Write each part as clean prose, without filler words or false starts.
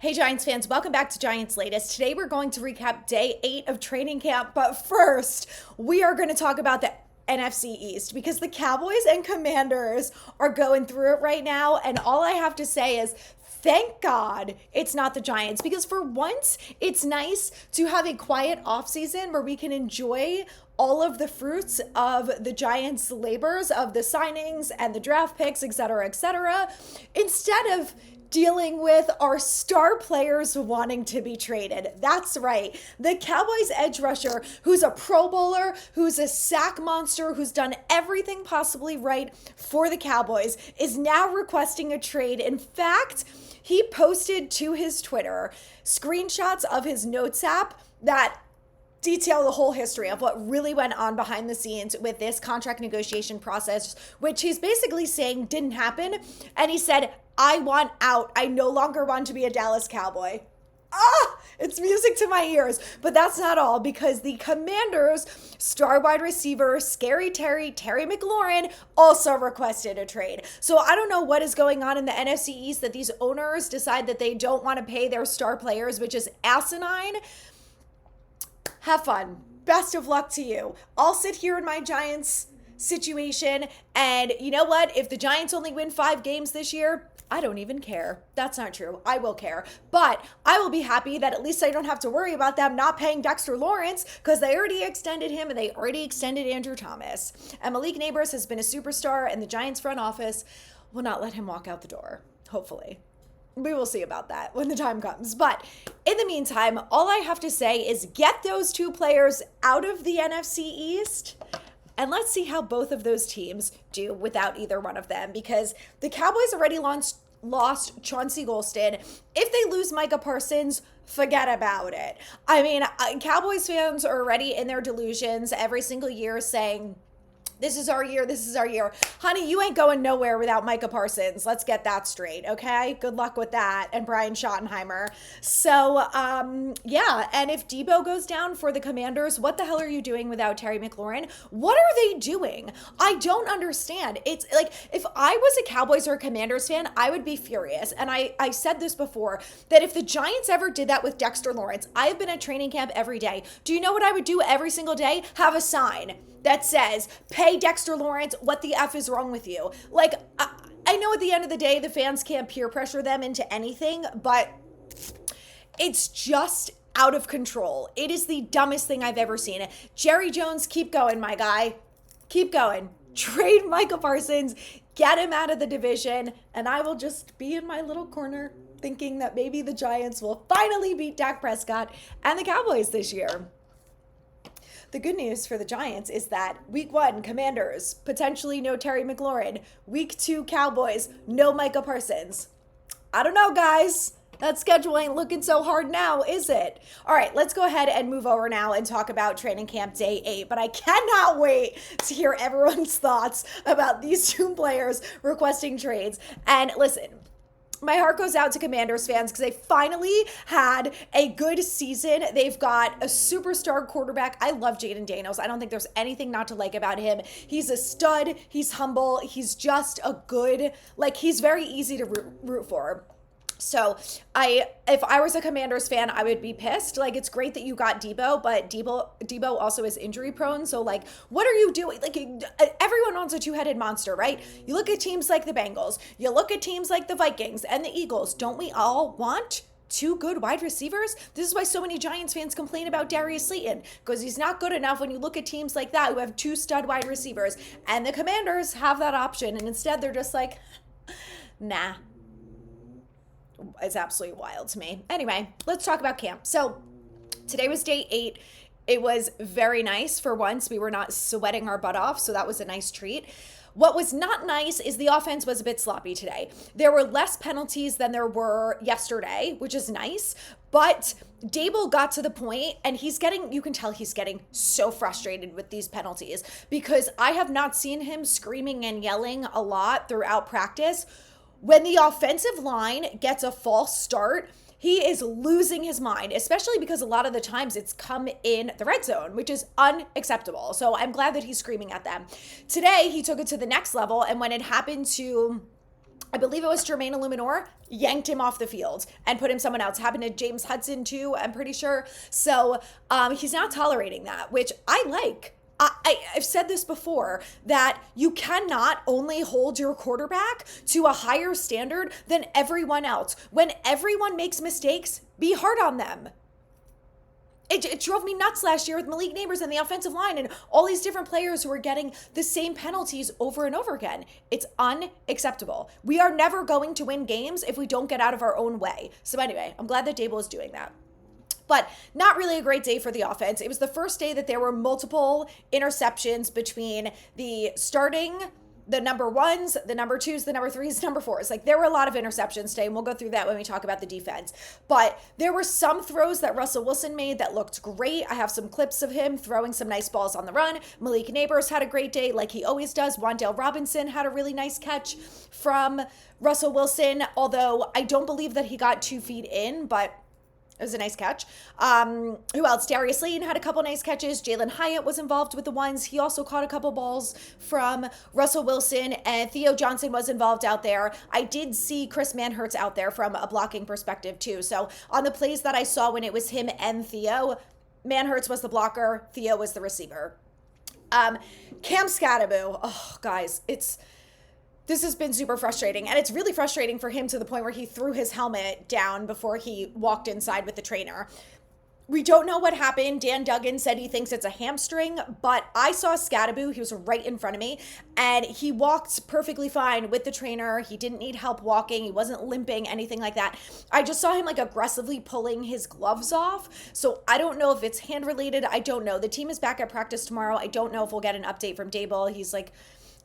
Hey Giants fans, welcome back to Giants Latest. Today we're going to recap day 8 of training camp, but first we are going to talk about the NFC East because the Cowboys and Commanders are going through it right now, and all I have to say is thank God it's not the Giants, because for once it's nice to have a quiet offseason where we can enjoy all of the fruits of the Giants' labors of the signings and the draft picks, etc., instead of dealing with our star players wanting to be traded. That's right. The Cowboys edge rusher, who's a Pro Bowler, who's a sack monster, who's done everything possibly right for the Cowboys, is now requesting a trade. In fact, he posted to his Twitter screenshots of his notes app that detail the whole history of what really went on behind the scenes with this contract negotiation process, which he's basically saying didn't happen. And he said, I want out. I no longer want to be a Dallas Cowboy. It's music to my ears. But that's not all, because the Commanders' star wide receiver, Scary Terry McLaurin, also requested a trade. So I don't know what is going on in the NFC East that these owners decide that they don't want to pay their star players, which is asinine. Have fun. Best of luck to you. I'll sit here in my Giants situation, and you know what? If the Giants only win 5 games this year, I don't even care. That's not true. I will care. But I will be happy that at least I don't have to worry about them not paying Dexter Lawrence, because they already extended him and they already extended Andrew Thomas. And Malik Neighbors has been a superstar, and the Giants front office will not let him walk out the door, hopefully. We will see about that when the time comes. But in the meantime, all I have to say is get those 2 players out of the NFC East, and let's see how both of those teams do without either one of them, because the Cowboys already lost Chauncey Golston. If they lose Micah Parsons, forget about it. I mean, Cowboys fans are already in their delusions every single year saying, this is our year. This is our year. Honey, you ain't going nowhere without Micah Parsons. Let's get that straight, okay? Good luck with that. And Brian Schottenheimer. So, yeah. And if Debo goes down for the Commanders, what the hell are you doing without Terry McLaurin? What are they doing? I don't understand. It's like, if I was a Cowboys or a Commanders fan, I would be furious. And I said this before, that if the Giants ever did that with Dexter Lawrence, I've been at training camp every day. Do you know what I would do every single day? Have a sign that says, pay Dexter Lawrence, what the F is wrong with you? Like, I know at the end of the day, the fans can't peer pressure them into anything, but it's just out of control. It is the dumbest thing I've ever seen. Jerry Jones, keep going, my guy. Keep going. Trade Micah Parsons, get him out of the division, and I will just be in my little corner thinking that maybe the Giants will finally beat Dak Prescott and the Cowboys this year. The good news for the Giants is that week 1, Commanders, potentially no Terry McLaurin. Week 2, Cowboys, no Micah Parsons. I don't know, guys. That schedule ain't looking so hard now, is it? All right, let's go ahead and move over now and talk about training camp day 8. But I cannot wait to hear everyone's thoughts about these 2 players requesting trades. And listen, my heart goes out to Commanders fans because they finally had a good season. They've got a superstar quarterback. I love Jaden Daniels. I don't think there's anything not to like about him. He's a stud. He's humble. He's just a good, he's very easy to root for. So if I was a Commanders fan, I would be pissed. It's great that you got Debo, but Debo also is injury prone. So what are you doing? Everyone wants a 2-headed monster, right? You look at teams like the Bengals, you look at teams like the Vikings and the Eagles. Don't we all want 2 good wide receivers? This is why so many Giants fans complain about Darius Slayton, because he's not good enough when you look at teams like that who have 2 stud wide receivers. And the Commanders have that option. And instead they're just like, nah. It's absolutely wild to me. Anyway, let's talk about camp. So today was day 8. It was very nice for once. We were not sweating our butt off, so that was a nice treat. What was not nice is the offense was a bit sloppy today. There were less penalties than there were yesterday, which is nice, but Dable got to the point, and you can tell he's getting so frustrated with these penalties, because I have not seen him screaming and yelling a lot throughout practice. When the offensive line gets a false start, he is losing his mind, especially because a lot of the times it's come in the red zone, which is unacceptable. So I'm glad that he's screaming at them. Today, he took it to the next level, and when it happened to I believe it was Jermaine Illuminor, yanked him off the field and put him someone else. Happened to James Hudson too, I'm pretty sure. So he's not tolerating that, which I like. I've said this before, that you cannot only hold your quarterback to a higher standard than everyone else. When everyone makes mistakes, be hard on them. It drove me nuts last year with Malik Neighbors and the offensive line and all these different players who were getting the same penalties over and over again. It's unacceptable. We are never going to win games if we don't get out of our own way. So anyway, I'm glad that Dable is doing that. But not really a great day for the offense. It was the first day that there were multiple interceptions between the number ones, the number twos, the number threes, number fours. Like, there were a lot of interceptions today, and we'll go through that when we talk about the defense. But there were some throws that Russell Wilson made that looked great. I have some clips of him throwing some nice balls on the run. Malik Neighbors had a great day, like he always does. Wan'Dale Robinson had a really nice catch from Russell Wilson, although I don't believe that he got 2 feet in, but it was a nice catch. Who else? Darius Slayton had a couple nice catches. Jalen Hyatt was involved with the ones. He also caught a couple balls from Russell Wilson, and Theo Johnson was involved out there. I did see Chris Manhertz out there from a blocking perspective too. So on the plays that I saw when it was him and Theo, Manhertz was the blocker, Theo was the receiver. Cam Scatterbo, oh guys, this has been super frustrating, and it's really frustrating for him to the point where he threw his helmet down before he walked inside with the trainer. We don't know what happened. Dan Duggan said he thinks it's a hamstring, but I saw Scatterbo. He was right in front of me, and he walked perfectly fine with the trainer. He didn't need help walking. He wasn't limping, anything like that. I just saw him like aggressively pulling his gloves off. So I don't know if it's hand related. I don't know. The team is back at practice tomorrow. I don't know if we'll get an update from Dable. He's like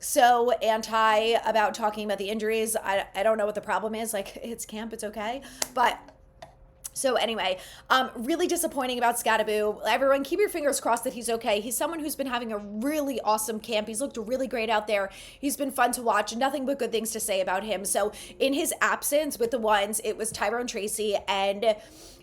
so anti about talking about the injuries. I don't know what the problem is. Like, it's camp, it's okay. But so anyway, really disappointing about Scatterbo. Everyone, keep your fingers crossed that he's okay. He's someone who's been having a really awesome camp. He's looked really great out there. He's been fun to watch. Nothing but good things to say about him. So in his absence with the ones, it was Tyrone Tracy and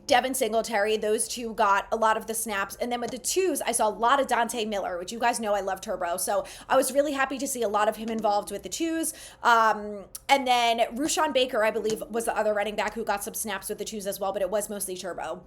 Devin Singletary. Those two got a lot of the snaps. And then with the twos, I saw a lot of Dante Miller, which you guys know I love Turbo. So I was really happy to see a lot of him involved with the twos. And then Rushawn Baker, I believe, was the other running back who got some snaps with the twos as well, but it was mostly Turbo.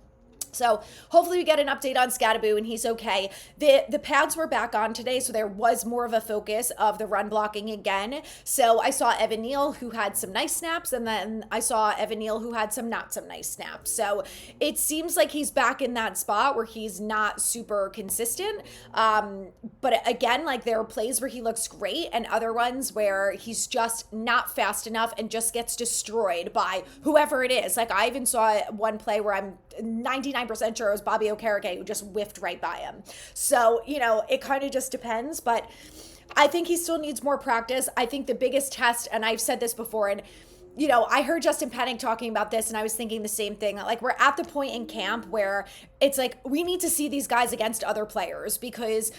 So hopefully we get an update on Scatterbo and he's okay. The pads were back on today, so there was more of a focus of the run blocking again. So I saw Evan Neal, who had some nice snaps, and then I saw Evan Neal, who had some not some nice snaps. So it seems like he's back in that spot where he's not super consistent. But again, like, there are plays where he looks great and other ones where he's just not fast enough and just gets destroyed by whoever it is. Like, I even saw one play where I'm 99% sure it was Bobby Okereke who just whiffed right by him. So, it kind of just depends, but I think he still needs more practice. I think the biggest test, and I've said this before, and I heard Justin Penning talking about this, and I was thinking the same thing. Like, we're at the point in camp where it's like, we need to see these guys against other players, because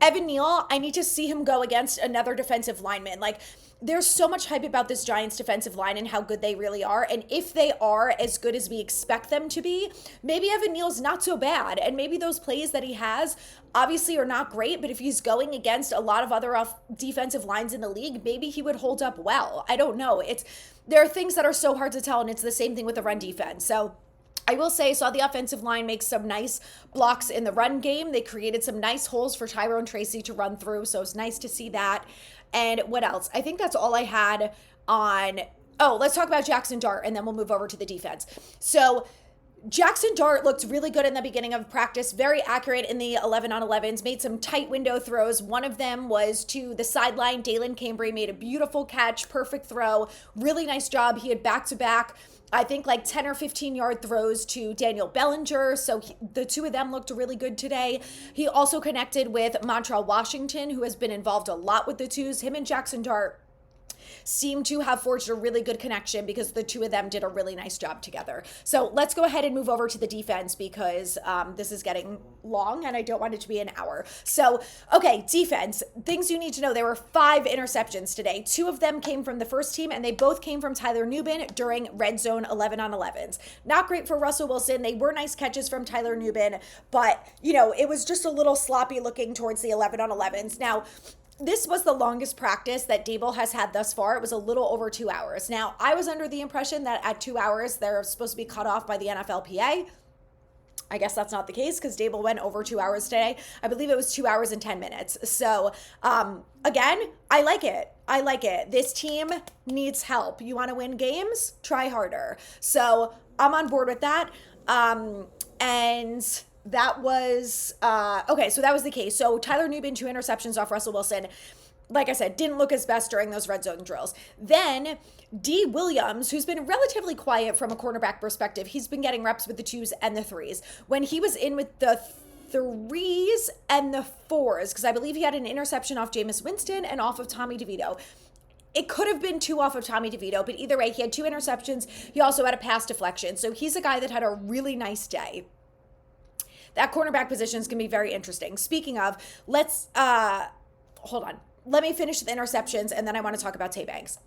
Evan Neal, I need to see him go against another defensive lineman. Like, there's so much hype about this Giants defensive line and how good they really are. And if they are as good as we expect them to be, maybe Evan Neal's not so bad. And maybe those plays that he has obviously are not great, but if he's going against a lot of other defensive lines in the league, maybe he would hold up well. I don't know. There are things that are so hard to tell, and it's the same thing with the run defense. So I will say, saw the offensive line make some nice blocks in the run game. They created some nice holes for Tyrone Tracy to run through, so it's nice to see that. And what else? I think that's all I had on. Oh, let's talk about Jackson Dart, and then we'll move over to the defense. So Jackson Dart looked really good in the beginning of practice, very accurate in the 11-on-11s, made some tight window throws. One of them was to the sideline. Dalen Cambry made a beautiful catch, perfect throw, really nice job. He had back-to-back, I think, like 10 or 15-yard throws to Daniel Bellinger. So the two of them looked really good today. He also connected with Montrell Washington, who has been involved a lot with the twos. Him and Jackson Dart seem to have forged a really good connection because the two of them did a really nice job together. So let's go ahead and move over to the defense because this is getting long and I don't want it to be an hour. So, okay, defense. Things you need to know. There were 5 interceptions today. 2 of them came from the first team and they both came from Tyler Nubin during red zone 11-on-11s. Not great for Russell Wilson. They were nice catches from Tyler Nubin, but, it was just a little sloppy looking towards the 11-on-11s. Now, this was the longest practice that Dable has had thus far. It was a little over 2 hours. Now, I was under the impression that at 2 hours, they're supposed to be cut off by the NFLPA. I guess that's not the case because Dable went over 2 hours today. I believe it was 2 hours and 10 minutes. So, again, I like it. I like it. This team needs help. You want to win games? Try harder. So, I'm on board with that. And that was, okay, so that was the case. So Tyler Newbin, 2 interceptions off Russell Wilson. Like I said, didn't look his best during those red zone drills. Then D. Williams, who's been relatively quiet from a cornerback perspective, he's been getting reps with the 2s and the 3s. When he was in with the 3s and the 4s, because I believe he had an interception off Jameis Winston and off of Tommy DeVito. It could have been 2 off of Tommy DeVito, but either way, he had 2 interceptions. He also had a pass deflection. So he's a guy that had a really nice day. That cornerback position is going to be very interesting. Speaking of, let's, hold on. Let me finish the interceptions, and then I want to talk about Tay Banks.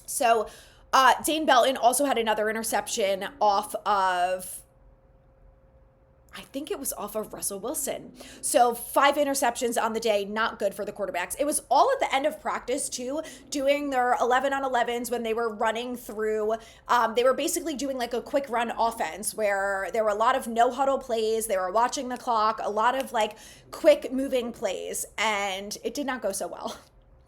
So, Dane Belton also had another interception off of, I think it was off of Russell Wilson. So 5 interceptions on the day, not good for the quarterbacks. It was all at the end of practice too, doing their 11 on 11s when they were running through. They were basically doing like a quick run offense where there were a lot of no huddle plays. They were watching the clock, a lot of like quick moving plays, and it did not go so well,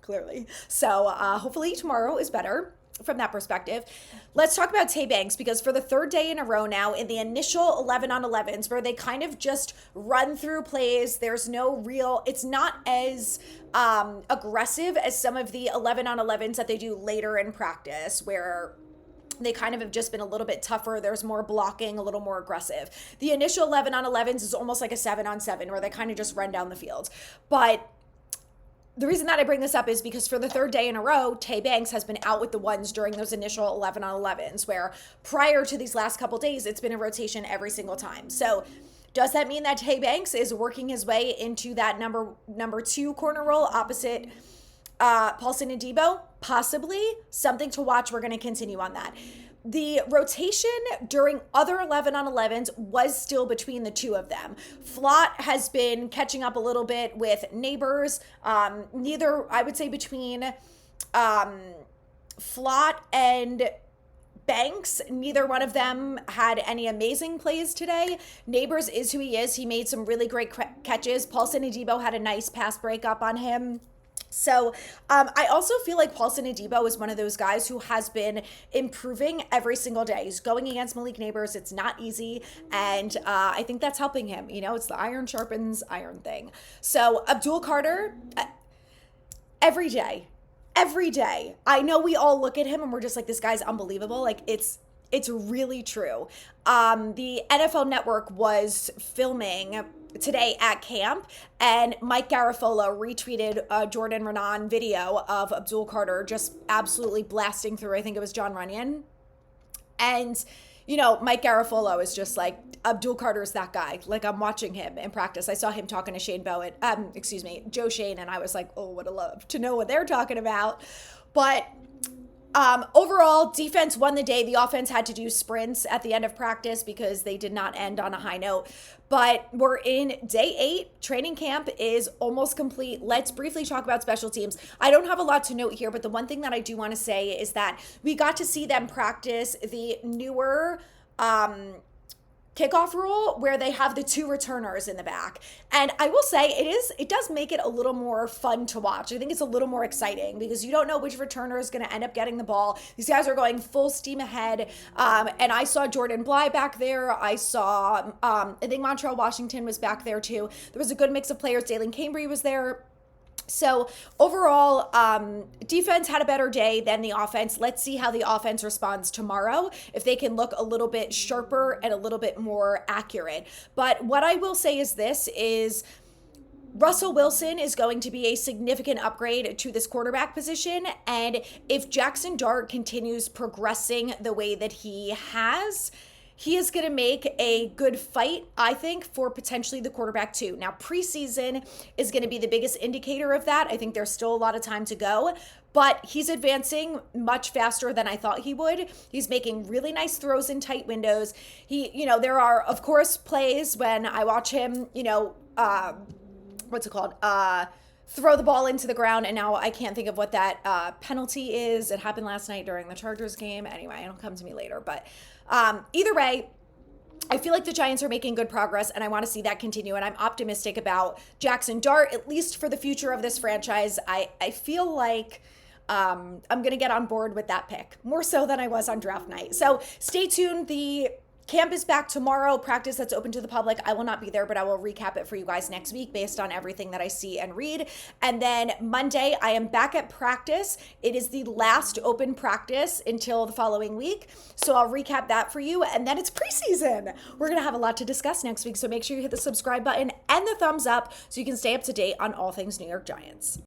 clearly. So hopefully tomorrow is better from that perspective. Let's talk about Tay Banks, because for the 3rd day in a row now, in the initial 11 on 11s where they kind of just run through plays, there's no real, it's not as aggressive as some of the 11 on 11s that they do later in practice where they kind of have just been a little bit tougher. There's more blocking, a little more aggressive. The initial 11 on 11s is almost like a 7 on 7 where they kind of just run down the field. But the reason that I bring this up is because for the 3rd day in a row, Tay Banks has been out with the 1s during those initial 11 on 11s, where prior to these last couple days, it's been a rotation every single time. So does that mean that Tay Banks is working his way into that number 2 corner role opposite Paulson and Debo? Possibly. Something to watch. We're going to continue on that. The rotation during other 11 on 11s was still between the 2 of them. Flott has been catching up a little bit with Neighbors. Neither, I would say between Flott and Banks, neither one of them had any amazing plays today. Neighbors is who he is. He made some really great catches. Paulson and Debo had a nice pass breakup on him. So I also feel like Paulson Adebo is one of those guys who has been improving every single day. He's going against Malik Neighbors. It's not easy. And I think that's helping him. You know, it's the iron sharpens iron thing. So Abdul Carter, every day, I know we all look at him and we're just like, this guy's unbelievable. Like it's really true. The NFL Network was filming today at camp, and Mike Garafolo retweeted a Jordan Renan video of Abdul Carter just absolutely blasting through, I think it was John Runyon. And, you know, Mike Garafolo is just like, Abdul Carter is that guy. Like, I'm watching him in practice. I saw him talking to Joe Shane, and I was like, oh, would have loved to know what they're talking about. But overall, defense won the day. The offense had to do sprints at the end of practice because they did not end on a high note. But we're in day 8. Training camp is almost complete. Let's briefly talk about special teams. I don't have a lot to note here, but the one thing that I do want to say is that we got to see them practice the newer kickoff rule where they have the 2 returners in the back. And I will say it does make it a little more fun to watch. I think it's a little more exciting because you don't know which returner is going to end up getting the ball. These guys are going full steam ahead. And I saw Jordan Bly back there. I saw, I think Montreal Washington was back there too. There was a good mix of players. Dalen Cambry was there. So overall, defense had a better day than the offense. Let's see how the offense responds tomorrow, if they can look a little bit sharper and a little bit more accurate. But what I will say is this is Russell Wilson is going to be a significant upgrade to this quarterback position. And if Jackson Dart continues progressing the way that he has, he is going to make a good fight, I think, for potentially the quarterback too. Now, preseason is going to be the biggest indicator of that. I think there's still a lot of time to go, but he's advancing much faster than I thought he would. He's making really nice throws in tight windows. There are, of course, plays when I watch him, throw the ball into the ground, and now I can't think of what that penalty is. It happened last night during the Chargers game. Anyway, it'll come to me later. But either way, I feel like the Giants are making good progress, and I want to see that continue. And I'm optimistic about Jackson Dart, at least for the future of this franchise. I feel like I'm going to get on board with that pick, more so than I was on draft night. So stay tuned. The camp is back tomorrow. Practice that's open to the public. I will not be there, but I will recap it for you guys next week based on everything that I see and read. And then Monday, I am back at practice. It is the last open practice until the following week. So I'll recap that for you. And then it's preseason. We're going to have a lot to discuss next week. So make sure you hit the subscribe button and the thumbs up so you can stay up to date on all things New York Giants.